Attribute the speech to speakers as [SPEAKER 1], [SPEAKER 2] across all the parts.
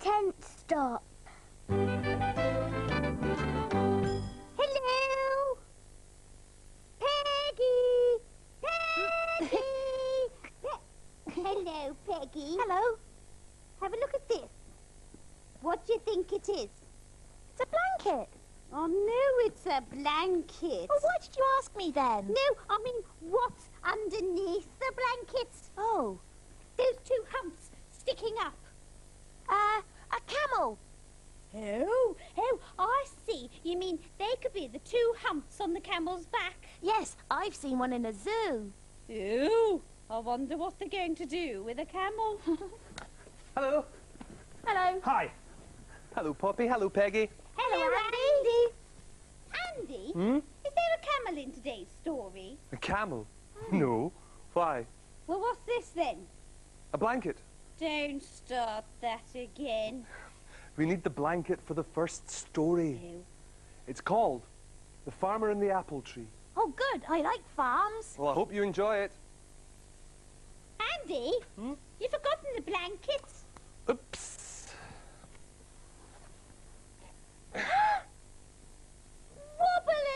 [SPEAKER 1] tent stop? Hello? Peggy! Peggy! Hello, Peggy.
[SPEAKER 2] Hello.
[SPEAKER 1] Have a look at this. What do you think it is?
[SPEAKER 2] It's a blanket.
[SPEAKER 1] Oh, no, it's a blanket.
[SPEAKER 2] Well, why did you ask me then?
[SPEAKER 1] No, I mean, what's underneath the blanket?
[SPEAKER 2] Oh.
[SPEAKER 1] Those two humps sticking up.
[SPEAKER 2] A camel.
[SPEAKER 1] Oh, I see. You mean they could be the two humps on the camel's back?
[SPEAKER 2] Yes, I've seen one in a zoo.
[SPEAKER 1] Oh, I wonder what they're going to do with a camel.
[SPEAKER 3] Hello.
[SPEAKER 2] Hello.
[SPEAKER 3] Hi. Hello, Poppy. Hello, Peggy.
[SPEAKER 1] Hello, Andy. Andy? Is there a camel in today's story?
[SPEAKER 3] A camel? No. Why?
[SPEAKER 1] Well, what's this then?
[SPEAKER 3] A blanket.
[SPEAKER 1] Don't start that again.
[SPEAKER 3] We need the blanket for the first story.
[SPEAKER 1] No.
[SPEAKER 3] It's called The Farmer and the Apple Tree.
[SPEAKER 2] Oh, good. I like farms.
[SPEAKER 3] Well, I hope you enjoy it.
[SPEAKER 1] Andy? You've forgotten the blanket.
[SPEAKER 3] Oops.
[SPEAKER 1] Wobble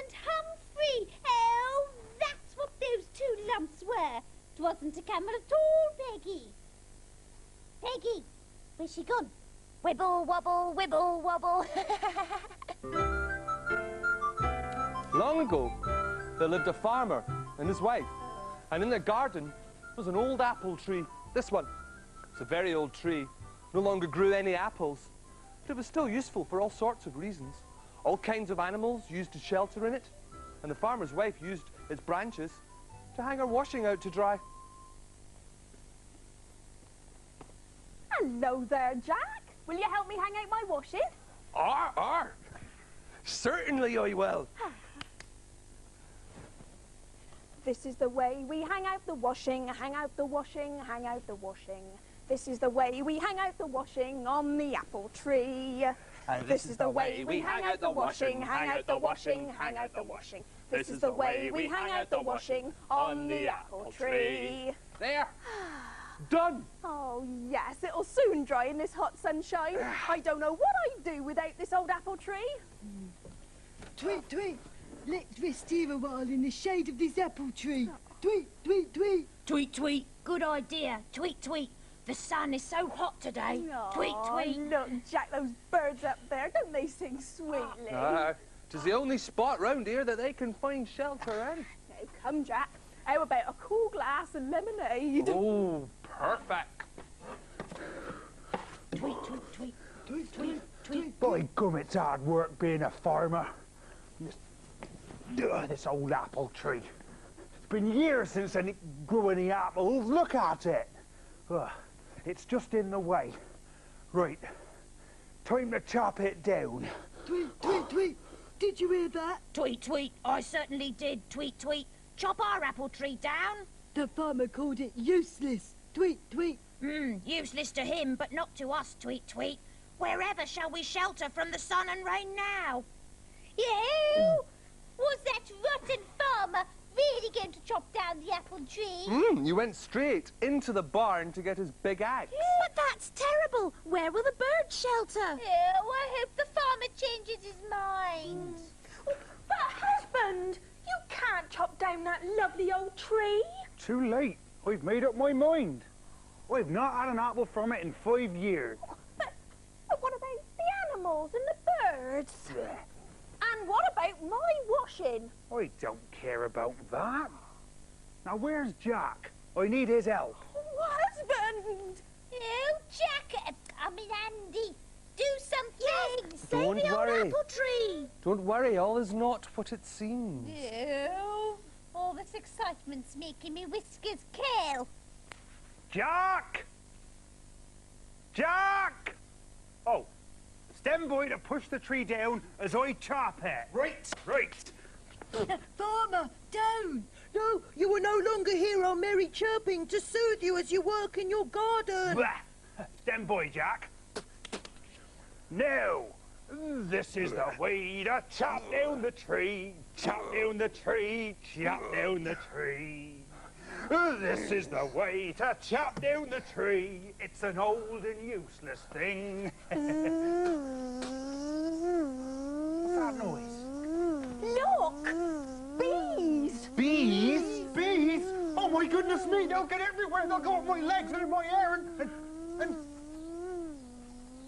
[SPEAKER 1] and Humphrey. Oh, that's what those two lumps were. It wasn't a camel at all, Peggy. Peggy, where's she gone?
[SPEAKER 2] Wibble, wobble, wibble, wobble.
[SPEAKER 3] Long ago, there lived a farmer and his wife. And in their garden was an old apple tree. This one. It's a very old tree. No longer grew any apples. But it was still useful for all sorts of reasons. All kinds of animals used to shelter in it. And the farmer's wife used its branches to hang her washing out to dry.
[SPEAKER 4] Hello there, Jack. Will you help me hang out my washing?
[SPEAKER 3] Certainly I will.
[SPEAKER 4] This is the way we hang out the washing, hang out the washing, hang out the washing. This is the way we hang out the washing on the apple tree. This is the way we hang out the washing, hang out the washing, hang out the washing. This is the way we hang out the washing on the apple tree.
[SPEAKER 3] There. Done.
[SPEAKER 4] Oh, yes, it'll soon dry in this hot sunshine. I don't know what I'd do without this old apple tree.
[SPEAKER 5] Tweet, tweet. Let's rest here a while in the shade of this apple tree. Tweet, tweet, tweet.
[SPEAKER 2] Tweet, tweet. Good idea. Tweet, tweet. The sun is so hot today. Tweet, tweet.
[SPEAKER 4] Look, Jack, those birds up there, don't they sing sweetly?
[SPEAKER 3] It is the only spot round here that they can find shelter in.
[SPEAKER 4] Now, come, Jack. How about a cool glass of lemonade?
[SPEAKER 3] Oh, perfect.
[SPEAKER 2] Tweet, tweet, tweet.
[SPEAKER 5] Tweet, tweet, tweet.
[SPEAKER 6] By gum, it's hard work being a farmer. This old apple tree. It's been years since I grew any apples. Look at it. It's just in the way. Right. Time to chop it down.
[SPEAKER 5] Tweet, tweet, tweet. Did you hear that?
[SPEAKER 2] Tweet, tweet. I certainly did. Tweet, tweet. Chop our apple tree down.
[SPEAKER 5] The farmer called it useless. Tweet, tweet.
[SPEAKER 2] Useless to him, but not to us, tweet, tweet. Wherever shall we shelter from the sun and rain now?
[SPEAKER 1] Yeah. Was that rotten farmer really going to chop down the apple tree?
[SPEAKER 3] You went straight into the barn to get his big axe.
[SPEAKER 2] But that's terrible. Where will the birds shelter?
[SPEAKER 1] Oh, I hope the farmer changes his mind.
[SPEAKER 4] But, husband, you can't chop down that lovely old tree.
[SPEAKER 6] Too late. I've made up my mind. I've not had an apple from it in 5 years.
[SPEAKER 4] But what about the animals and the birds? And what about my washing?
[SPEAKER 6] I don't care about that. Now, where's Jack? I need his help.
[SPEAKER 4] Husband!
[SPEAKER 1] Oh, Jack, Andy, do something.
[SPEAKER 3] Don't
[SPEAKER 2] Save the old
[SPEAKER 3] worry.
[SPEAKER 2] apple tree.
[SPEAKER 3] Don't worry, all is not what it seems.
[SPEAKER 1] Oh, all this excitement's making me whiskers curl.
[SPEAKER 6] Jack! Jack! Oh, stand by to push the tree down as I chop it.
[SPEAKER 3] Right.
[SPEAKER 6] Right.
[SPEAKER 5] Farmer, down. No, you will no longer hear our merry chirping to soothe you as you work in your garden.
[SPEAKER 6] Blah. Stand by, Jack. Now, this is the way to chop down the tree. Chop down the tree. Chop down the tree. This is the way to chop down the tree. It's an old and useless thing. What's that noise?
[SPEAKER 4] Look! Bees!
[SPEAKER 6] Bees? Bees? Oh my goodness me, they'll get everywhere. They'll go up my legs and in my hair and...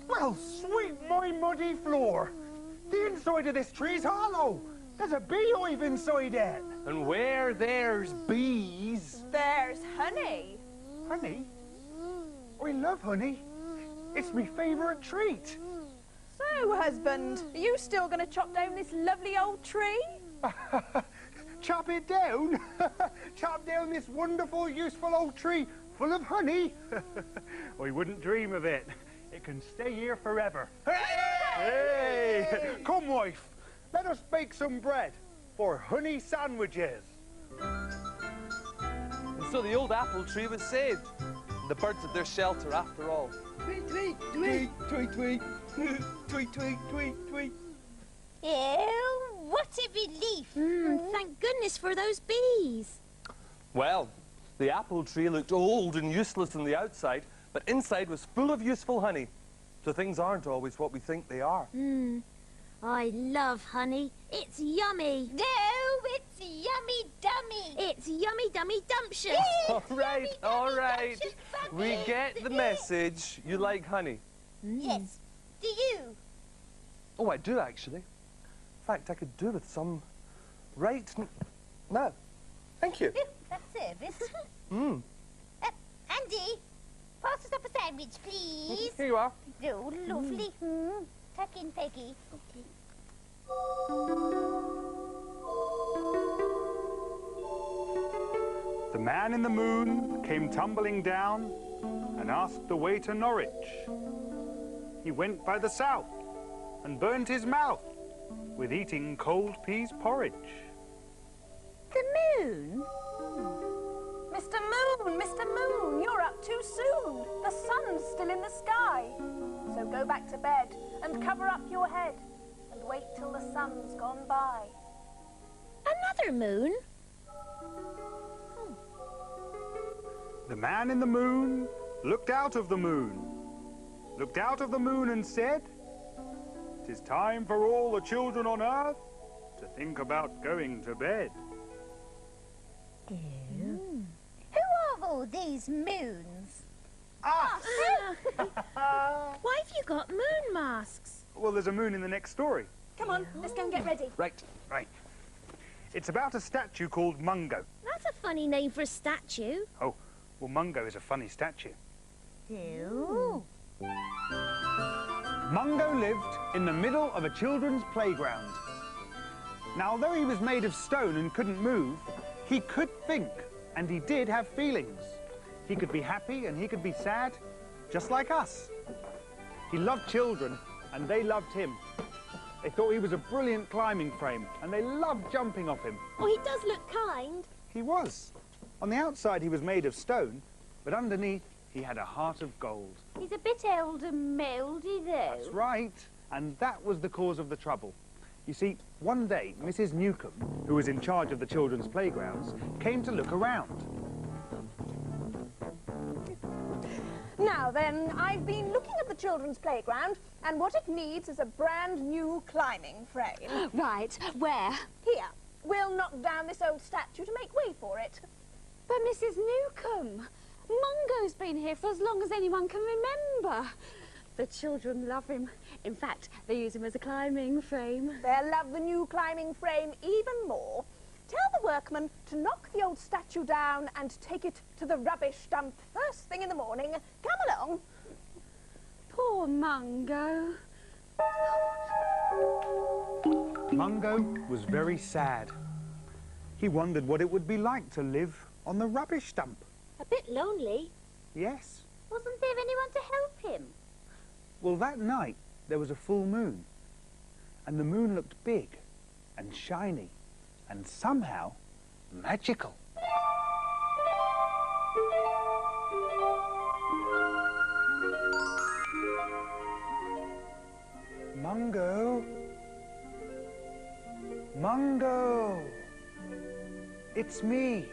[SPEAKER 6] Well, sweep my muddy floor. The inside of this tree's hollow. There's a beehive inside it.
[SPEAKER 3] And where there's bees...
[SPEAKER 4] There's honey.
[SPEAKER 6] Honey? I love honey. It's my favourite treat.
[SPEAKER 4] So, husband, are you still going to chop down this lovely old tree?
[SPEAKER 6] Chop it down? Chop down this wonderful, useful old tree full of honey? I wouldn't dream of it. It can stay here forever. Hey! Come, wife. Let us bake some bread for honey sandwiches.
[SPEAKER 3] And so the old apple tree was saved. And the birds had their shelter after all.
[SPEAKER 5] Tweet, tweet, tweet, tweet, tweet, tweet, tweet, tweet, tweet.
[SPEAKER 1] Oh, what a relief.
[SPEAKER 2] Thank goodness for those bees.
[SPEAKER 3] Well, the apple tree looked old and useless on the outside, but inside was full of useful honey. So things aren't always what we think they are.
[SPEAKER 2] I love honey. It's yummy.
[SPEAKER 1] No, it's yummy dummy.
[SPEAKER 2] It's yummy dummy dumptious.
[SPEAKER 3] All right,
[SPEAKER 1] Yummy,
[SPEAKER 3] all
[SPEAKER 1] yummy,
[SPEAKER 3] right.
[SPEAKER 1] dumptious
[SPEAKER 3] We
[SPEAKER 1] bunny.
[SPEAKER 3] get the message. You like honey.
[SPEAKER 1] Yes. Do you?
[SPEAKER 3] Oh, I do, actually. In fact, I could do with some right now. Thank you.
[SPEAKER 1] That's service.
[SPEAKER 3] Mm.
[SPEAKER 1] Andy, pass us up a sandwich, please.
[SPEAKER 3] Here you are.
[SPEAKER 1] Oh, lovely. Tuck in, Peggy. Okay.
[SPEAKER 6] The man in the moon came tumbling down and asked the way to Norwich. He went by the south and burned his mouth with eating cold peas porridge.
[SPEAKER 2] The moon?
[SPEAKER 4] Mr. Moon, you're up too soon. The sun's still in the sky. So go back to bed and cover up your head and wait till the sun's gone by.
[SPEAKER 2] Another moon?
[SPEAKER 6] The man in the moon looked out of the moon, looked out of the moon and said, "'Tis time for all the children on earth to think about going to bed."
[SPEAKER 1] Who are all these moons?
[SPEAKER 6] Ah!
[SPEAKER 2] Why have you got moon masks?
[SPEAKER 6] Well, there's a moon in the next story.
[SPEAKER 4] Come on, let's go and get ready.
[SPEAKER 3] Right.
[SPEAKER 6] Right. It's about a statue called Mungo.
[SPEAKER 2] That's a funny name for a statue.
[SPEAKER 6] Oh, well, Mungo is a funny statue.
[SPEAKER 1] Who?
[SPEAKER 6] Mungo lived in the middle of a children's playground. Now, although he was made of stone and couldn't move, he could think, and he did have feelings. He could be happy and he could be sad, just like us. He loved children, and they loved him. They thought he was a brilliant climbing frame, and they loved jumping off him.
[SPEAKER 2] Oh, he does look kind.
[SPEAKER 6] He was. On the outside, he was made of stone, but underneath, he had a heart of gold.
[SPEAKER 1] He's a bit old and mouldy, though.
[SPEAKER 6] That's right. And that was the cause of the trouble. You see, one day, Mrs. Newcomb, who was in charge of the children's playgrounds, came to look around.
[SPEAKER 4] Now then, I've been looking at the children's playground, and what it needs is a brand new climbing frame.
[SPEAKER 1] Right, where?
[SPEAKER 4] Here, we'll knock down this old statue to make way for it.
[SPEAKER 1] But Mrs. Newcomb, Mungo's been here for as long as anyone can remember. The children love him. In fact, they use him as a climbing frame.
[SPEAKER 4] They'll love the new climbing frame even more. Tell the workmen to knock the old statue down and take it to the rubbish dump first thing in the morning. Come along.
[SPEAKER 1] Poor Mungo.
[SPEAKER 6] Mungo was very sad. He wondered what it would be like to live on the rubbish dump.
[SPEAKER 1] A bit lonely.
[SPEAKER 6] Yes.
[SPEAKER 1] Wasn't there anyone to help him?
[SPEAKER 6] Well, that night, there was a full moon. And the moon looked big and shiny and somehow magical. Mungo! Mungo! It's me,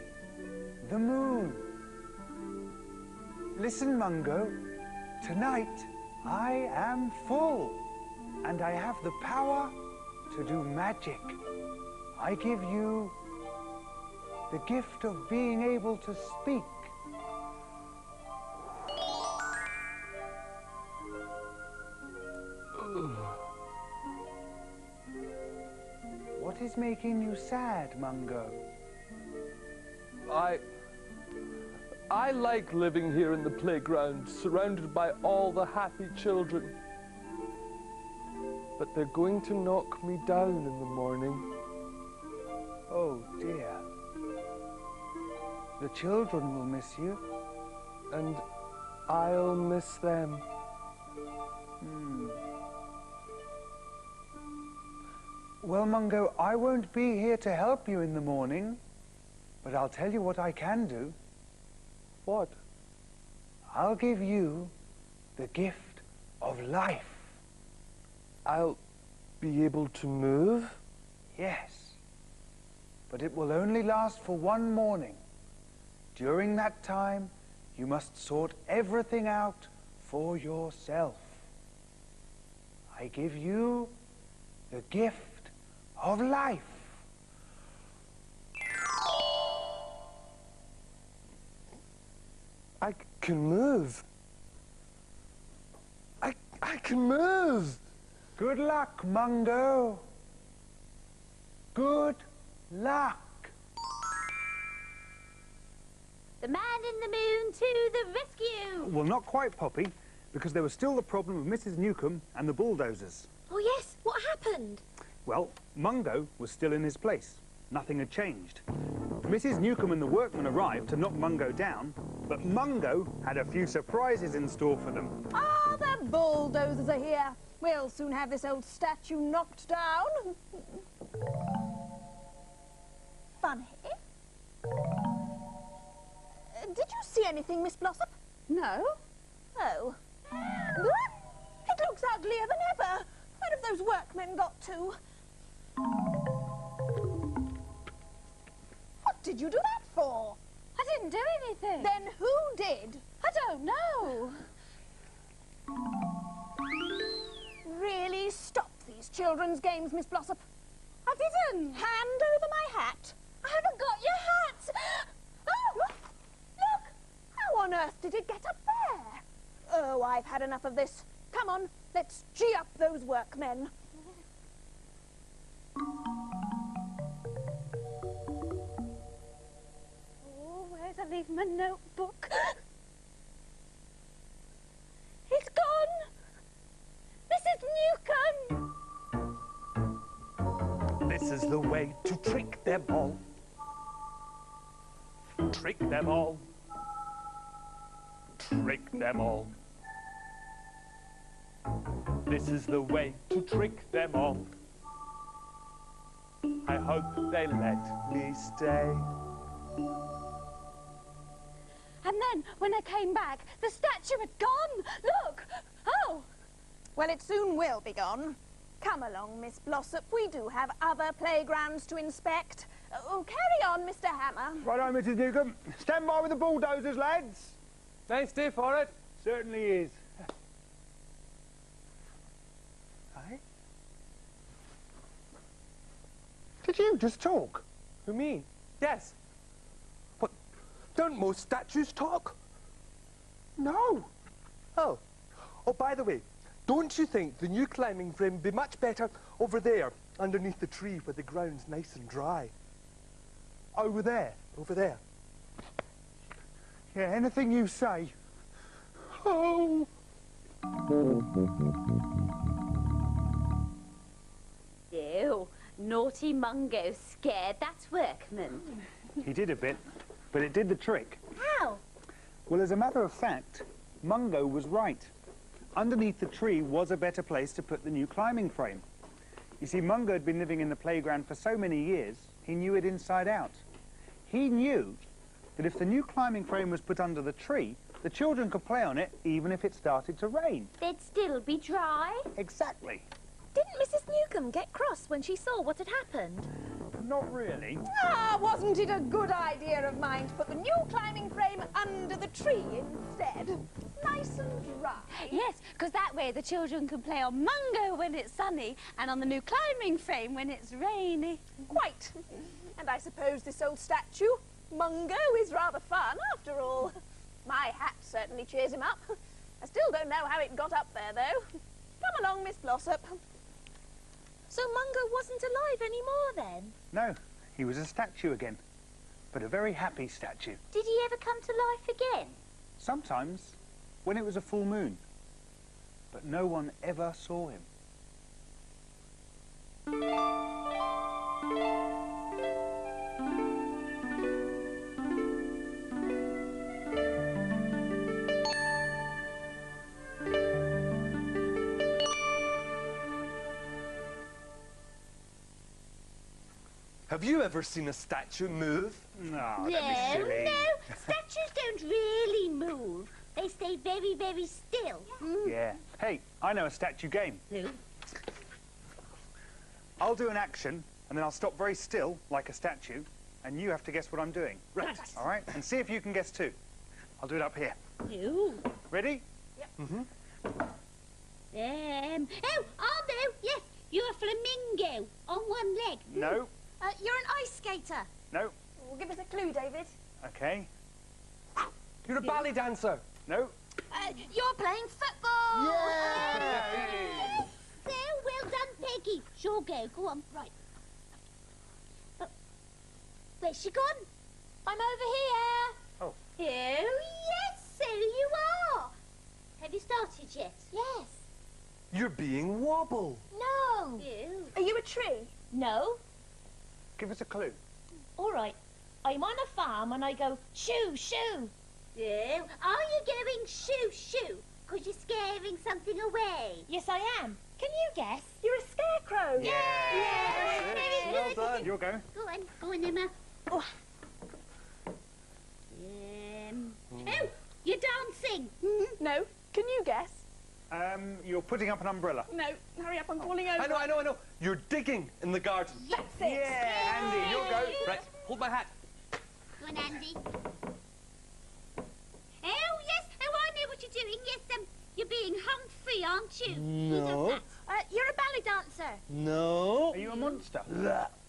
[SPEAKER 6] the moon. Listen, Mungo. Tonight, I am full, and I have the power to do magic. I give you the gift of being able to speak. What is making you sad, Mungo?
[SPEAKER 3] I like living here in the playground, surrounded by all the happy children. But they're going to knock me down in the morning.
[SPEAKER 6] Oh dear. The children will miss you.
[SPEAKER 3] And I'll miss them.
[SPEAKER 6] Well, Mungo, I won't be here to help you in the morning, but I'll tell you what I can do.
[SPEAKER 3] What?
[SPEAKER 6] I'll give you the gift of life.
[SPEAKER 3] I'll be able to move?
[SPEAKER 6] Yes, but it will only last for one morning. During that time, you must sort everything out for yourself. I give you the gift of life.
[SPEAKER 3] I can move. I can move.
[SPEAKER 6] Good luck, Mungo. Good luck.
[SPEAKER 1] The man in the moon to the rescue!
[SPEAKER 6] Well, not quite, Poppy, because there was still the problem of Mrs. Newcomb and the bulldozers.
[SPEAKER 7] Oh yes, what happened?
[SPEAKER 6] Well, Mungo was still in his place. Nothing had changed. Mrs. Newcomb and the workmen arrived to knock Mungo down, but Mungo had a few surprises in store for them.
[SPEAKER 4] Ah, the bulldozers are here. We'll soon have this old statue knocked down. Funny. Did you see anything, Miss Blossom? No. Oh. It looks uglier than ever. Where have those workmen got to? What did you do that for?
[SPEAKER 1] I didn't do anything.
[SPEAKER 4] Then who did?
[SPEAKER 1] I don't know.
[SPEAKER 4] Really stop these children's games, Miss Blossom.
[SPEAKER 1] I didn't.
[SPEAKER 4] Hand over my hat.
[SPEAKER 1] I haven't got your hat.
[SPEAKER 4] Oh! Look! How on earth did it get up there? Oh, I've had enough of this. Come on, let's gee up those workmen.
[SPEAKER 1] Oh, where'd I leave my notebook? It's gone! Mrs. Newcomb!
[SPEAKER 3] This is the way to trick them all. Trick them all. Trick them all. This is the way to trick them all. I hope they let me stay.
[SPEAKER 1] And then, when I came back, the statue had gone. Look! Oh!
[SPEAKER 4] Well, it soon will be gone. Come along, Miss Blossom. We do have other playgrounds to inspect. Oh, carry on, Mr. Hammer.
[SPEAKER 6] Right on, Mrs. Newcomb. Stand by with the bulldozers, lads.
[SPEAKER 3] Nice day for it.
[SPEAKER 6] Certainly is. Hey? Did you just talk?
[SPEAKER 3] Who, me? Yes. What, don't most statues talk?
[SPEAKER 6] No.
[SPEAKER 3] Oh. Oh, by the way, don't you think the new climbing frame would be much better over there, underneath the tree where the ground's nice and dry? Over there. Over there.
[SPEAKER 6] Yeah, anything you say.
[SPEAKER 3] Oh!
[SPEAKER 1] Ew, naughty Mungo scared that workman.
[SPEAKER 6] He did a bit, but it did the trick.
[SPEAKER 1] How?
[SPEAKER 6] Well, as a matter of fact, Mungo was right. Underneath the tree was a better place to put the new climbing frame. You see, Mungo had been living in the playground for so many years, he knew it inside out. He knew that if the new climbing frame was put under the tree, the children could play on it even if it started to rain.
[SPEAKER 1] They'd still be dry.
[SPEAKER 6] Exactly.
[SPEAKER 7] Didn't Mrs. Newcomb get cross when she saw what had happened?
[SPEAKER 6] not really.
[SPEAKER 4] Ah, wasn't it a good idea of mine to put the new climbing frame under the tree instead? Nice and dry.
[SPEAKER 1] Yes, because that way the children can play on Mungo when it's sunny and on the new climbing frame when it's rainy.
[SPEAKER 4] Quite. And I suppose this old statue, Mungo, is rather fun after all. My hat certainly cheers him up. I still don't know how it got up there, though. Come along, Miss Glossop.
[SPEAKER 7] So Mungo wasn't alive anymore then?
[SPEAKER 6] No, he was a statue again, but a very happy statue.
[SPEAKER 1] Did he ever come to life again?
[SPEAKER 6] Sometimes, when it was a full moon, but no one ever saw him.
[SPEAKER 3] Have you ever seen a statue move?
[SPEAKER 6] No, don't be silly.
[SPEAKER 1] No, statues don't really move. They stay very, very still.
[SPEAKER 6] Yeah. Hey, I know a statue game.
[SPEAKER 1] Who?
[SPEAKER 6] I'll do an action, and then I'll stop very still, like a statue, and you have to guess what I'm doing.
[SPEAKER 3] Right.
[SPEAKER 6] All right? And see if you can guess too. I'll do it up here.
[SPEAKER 1] Who?
[SPEAKER 6] Ready?
[SPEAKER 1] Oh, no, yes, you're a flamingo on one leg.
[SPEAKER 6] No.
[SPEAKER 2] You're an ice skater.
[SPEAKER 6] No.
[SPEAKER 4] Well, give us a clue, David.
[SPEAKER 6] Okay.
[SPEAKER 3] You're a ballet dancer.
[SPEAKER 6] No.
[SPEAKER 2] You're playing football.
[SPEAKER 1] So well done, Peggy. Sure go on. Right. Where's she gone?
[SPEAKER 2] I'm over here.
[SPEAKER 1] Oh, yes, so you are. Have you started yet?
[SPEAKER 2] Yes.
[SPEAKER 3] You're being wobbled.
[SPEAKER 2] No.
[SPEAKER 1] Ew.
[SPEAKER 4] Are you a tree?
[SPEAKER 2] No.
[SPEAKER 6] Give us a clue.
[SPEAKER 2] All right. I'm on a farm and I go shoo, shoo.
[SPEAKER 1] Ew. Are you going shoo shoo? Because you're scaring something away.
[SPEAKER 2] Yes, I am. Can you guess?
[SPEAKER 4] You're a scarecrow.
[SPEAKER 1] Yeah.
[SPEAKER 3] Well done.
[SPEAKER 6] Your go.
[SPEAKER 1] Go on, Emma. Oh, you're dancing.
[SPEAKER 4] No. Can you guess?
[SPEAKER 6] You're putting up an umbrella.
[SPEAKER 4] No. Hurry up, I'm falling over.
[SPEAKER 3] I know. You're digging in the garden.
[SPEAKER 4] That's it.
[SPEAKER 6] Yeah, Andy, your go.
[SPEAKER 3] Right, hold my hat.
[SPEAKER 1] Go on, Andy. Oh, yes. Oh, I know what you're doing. Yes, you're being Humphrey, aren't you?
[SPEAKER 3] No.
[SPEAKER 2] You're a ballet dancer.
[SPEAKER 3] No.
[SPEAKER 6] Are you a monster?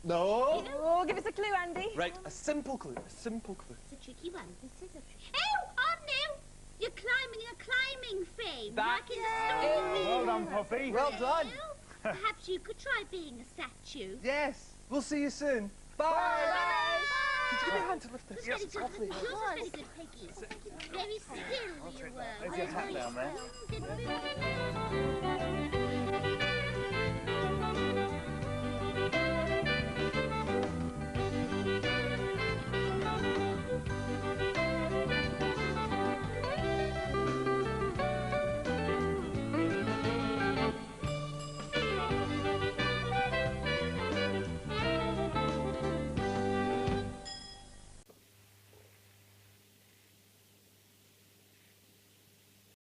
[SPEAKER 3] No.
[SPEAKER 4] Oh, give us a clue, Andy.
[SPEAKER 3] Right, a simple clue.
[SPEAKER 1] It's a tricky one. This is a tricky one. Oh, no. You're climbing a climbing frame.
[SPEAKER 3] That
[SPEAKER 1] like in the story.
[SPEAKER 6] Well done, Puffy.
[SPEAKER 3] Well done.
[SPEAKER 1] Perhaps you could try being a statue.
[SPEAKER 3] Yes. We'll see you soon. Bye.
[SPEAKER 1] Bye.
[SPEAKER 3] Could you give me a hand to lift this?
[SPEAKER 1] Yours is very good. Yours is very good, Peggy. Very still you were.
[SPEAKER 6] There's your hat down there.
[SPEAKER 1] Good.